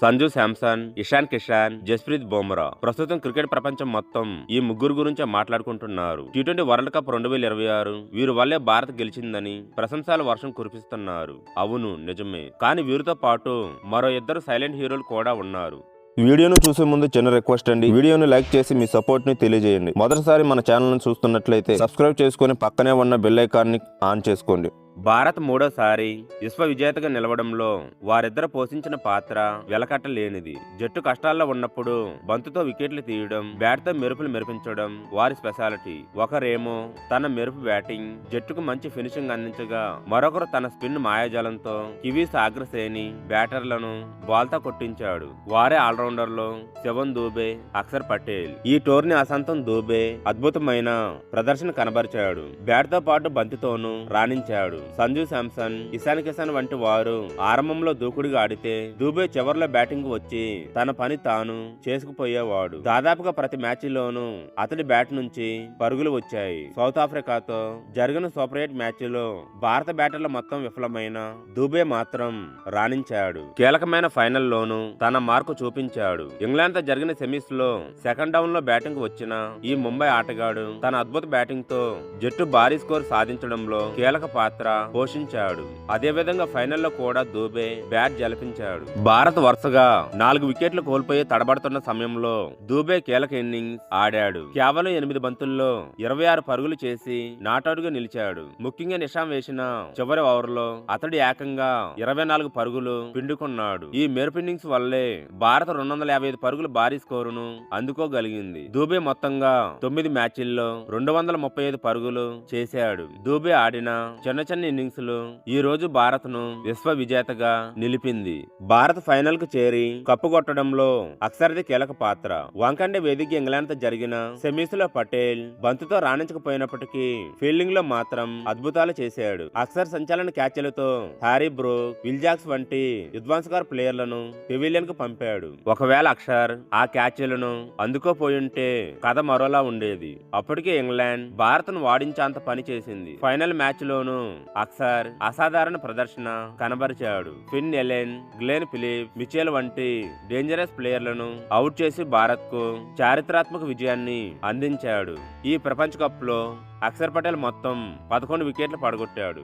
సంజు శాంసన్, ఇషాన్ కిషాన్, జస్ప్రీత్ బుమ్రా ప్రస్తుతం క్రికెట్ ప్రపంచం మొత్తం ఈ ముగ్గురు గురించే మాట్లాడుకుంటున్నారు. టీ20 వరల్డ్ కప్ 2026 వీరి వల్లే భారత్ గెలిచిందని ప్రశంసల వర్షం కురిపిస్తున్నారు. అవును, నిజమే. కానీ వీరితో పాటు మరో ఇద్దరు సైలెంట్ హీరోలు కూడా ఉన్నారు. వీడియోను చూసే ముందు చిన్న రిక్వెస్ట్ అండి, వీడియోను లైక్ చేసి మీ సపోర్ట్ ని తెలియజేయండి. మొదటిసారి మన ఛానల్ ను చూస్తున్నట్లయితే సబ్స్క్రైబ్ చేసుకుని పక్కనే ఉన్న బెల్ ఐకాన్ ని ఆన్ చేసుకోండి. భారత్ మూడోసారి విశ్వ విజేతగా నిలవడంలో వారిద్దరు పోషించిన పాత్ర వెలకట్టలేనిది. జట్టు కష్టాల్లో ఉన్నప్పుడు బంతుతో వికెట్లు తీయడం, బ్యాట్ తో మెరుపులు మెరిపించడం వారి స్పెషాలిటీ. ఒకరేమో తన మెరుపు బ్యాటింగ్, జట్టుకు మంచి ఫినిషింగ్ అందించగా, మరొకరు తన స్పిన్ మాయాజాలంతో కివీస్ అగ్రశ్రేణి బ్యాటర్లను బాల్తో కొట్టించాడు. వారే ఆల్రౌండర్లో శివన్ దూబే, అక్షర్ పటేల్. ఈ టోర్నీ అశాంతం దూబే అద్భుతమైన ప్రదర్శన కనబరిచాడు. బ్యాట్ తో పాటు బంతితోనూ రాణించాడు. సంజు శాంసన్, ఇషాన్ కిషాన్ వంటి వారు ఆరంభంలో దూకుడుగా ఆడితే దూబే చివర్లో బ్యాటింగ్ వచ్చి తన పని తాను చేసుకుపోయేవాడు. దాదాపుగా ప్రతి మ్యాచ్లోనూ అతడి బ్యాట్ నుంచి పరుగులు వచ్చాయి. సౌత్ ఆఫ్రికాతో జరిగిన సూపర్ 8 మ్యాచ్లో భారత బ్యాటర్లు మొత్తం విఫలమైన దూబే మాత్రం రాణించాడు. కీలకమైన ఫైనల్లోనూ తన మార్కు చూపించాడు. ఇంగ్లాండ్ తో జరిగిన సెమీస్ లో సెకండ్ డౌన్ లో బ్యాటింగ్ వచ్చిన ఈ ముంబై ఆటగాడు తన అద్భుత బ్యాటింగ్ తో జట్టు భారీ స్కోర్ సాధించడంలో కీలక పాత్ర పోషించాడు. అదే విధంగా ఫైనల్లో కూడా దూబే బ్యాట్ జలిపించాడు. భారత్ వరుసగా 4 వికెట్లు కోల్పోయి తడబడుతున్న సమయంలో దూబే కీలక ఇన్నింగ్స్ ఆడాడు. కేవలం 8 బంతుల్లో 26 పరుగులు చేసి నాటౌట్ గా నిలిచాడు. ముఖ్యంగా నిషాం వేసిన చివరి ఓవర్లో అతడు ఏకంగా 24 పరుగులు పిండుకున్నాడు. ఈ మెరుపు ఇన్నింగ్స్ వల్లే భారత్ 255 పరుగులు భారీ స్కోరును అందుకోగలిగింది. దూబే మొత్తంగా 9 మ్యాచ్ల్లో 235 పరుగులు చేశాడు. దూబే ఆడిన చిన్న ఇన్నింగ్స్ లో ఈ రోజు భారత్ ను విశ్వ విజేతగా నిలిపింది. భారత్ ఫైనల్ కు చేరి కప్పు కొట్టడంలో అక్షర్ది కీలక పాత్ర. వాంఖండే వేదిక ఇంగ్లాండ్ తో జరిగిన సెమీస్ లో పటేల్ బంతుతో రాణించకపోయినప్పటికీ ఫీల్డింగ్ లో మాత్రం అద్భుతాలు చేశాడు. అక్షర్ సంచలన క్యాచ్లతో హ్యారీ బ్రూక్, విల్ జాక్స్ వంటి విధ్వంసకర ప్లేయర్లను పెవిలియన్ కు పంపాడు. ఒకవేళ అక్షర్ ఆ క్యాచ్లను అందుకోపోయుంటే కథ మరోలా ఉండేది. అప్పటికే ఇంగ్లాండ్ భారత్ ను వాడించేంత పని చేసింది. ఫైనల్ మ్యాచ్ లోను అక్షర్ అసాధారణ ప్రదర్శన కనబరిచాడు. ఫిన్ ఎలెన్, గ్లెన్ ఫిలిప్, మిచెల్ వంటి డేంజరస్ ప్లేయర్లను అవుట్ చేసి భారత్ కు చారిత్రాత్మక విజయాన్ని అందించాడు. ఈ ప్రపంచ కప్ లో అక్షర్ పటేల్ మొత్తం 11 వికెట్లు పడగొట్టాడు.